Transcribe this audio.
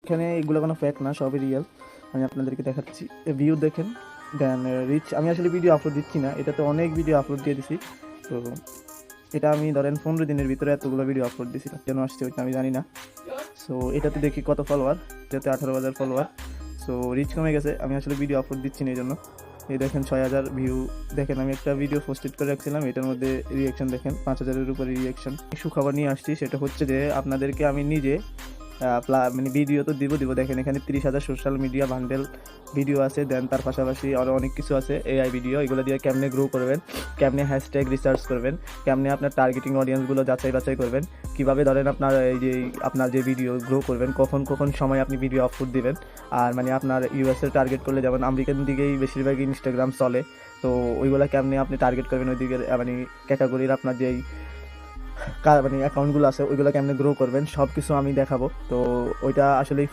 এখানে এগুলো কোনো ফেক না, সবই রিয়েল। আমি আপনাদেরকে দেখাচ্ছি, ভিউ দেখেন। দেন রিচ, আমি আসলে ভিডিও আপলোড দিচ্ছি না, এটাতে অনেক ভিডিও আপলোড দিয়ে দিছি। তো এটা আমি ধরেন 15 দিনের ভিতরে এতগুলো ভিডিও আপলোড দিয়েছি, কেন আসছে ওইটা আমি জানি না। সো এটাতে দেখি কত ফলোয়ার, এটাতে 18,000 ফলোয়ার। সো রিচ কমে গেছে, আমি আসলে ভিডিও আপলোড দিচ্ছি না এই জন্য। এই দেখেন 6,000 ভিউ। দেখেন আমি একটা ভিডিও পোস্টেড করে রাখছিলাম, এটার মধ্যে রিয়াকশন দেখেন 5,000-এর উপরে রিয়াকশন। সুখবর নিয়ে আসছি, সেটা হচ্ছে যে আপনাদেরকে আমি নিজে মানে ভিডিও তো দিব। দেখেন এখানে 30,000 সোশ্যাল মিডিয়া বান্ডেল ভিডিও আছে। দেন তার পাশাপাশি আরও অনেক কিছু আছে, এআই ভিডিও। এগুলো দিয়ে কেমনে গ্রো করবেন, কেমনে হ্যাশট্যাগ রিসার্চ করবেন, কেমনে আপনার টার্গেটিং অডিয়েন্সগুলো যাচাই বাছাই করবেন, কিভাবে ধরেন আপনার এই যে আপনার যে ভিডিও গ্রো করবেন, কখন কখন সময় আপনি ভিডিও আপলোড দিবেন। আর মানে আপনার ইউএসএর টার্গেট করলে, যেমন আমেরিকান দিকেই বেশিরভাগ ইনস্টাগ্রাম চলে, তো ওইগুলো কেমনে আপনি টার্গেট করবেন, ওই দিকে মানে ক্যাটাগরির আপনার যেই মানে অ্যাকাউন্টগুলো আছে ওইগুলো কেমনে গ্রো করবেন, সব কিছু আমি দেখাবো। তো ওইটা আসলেই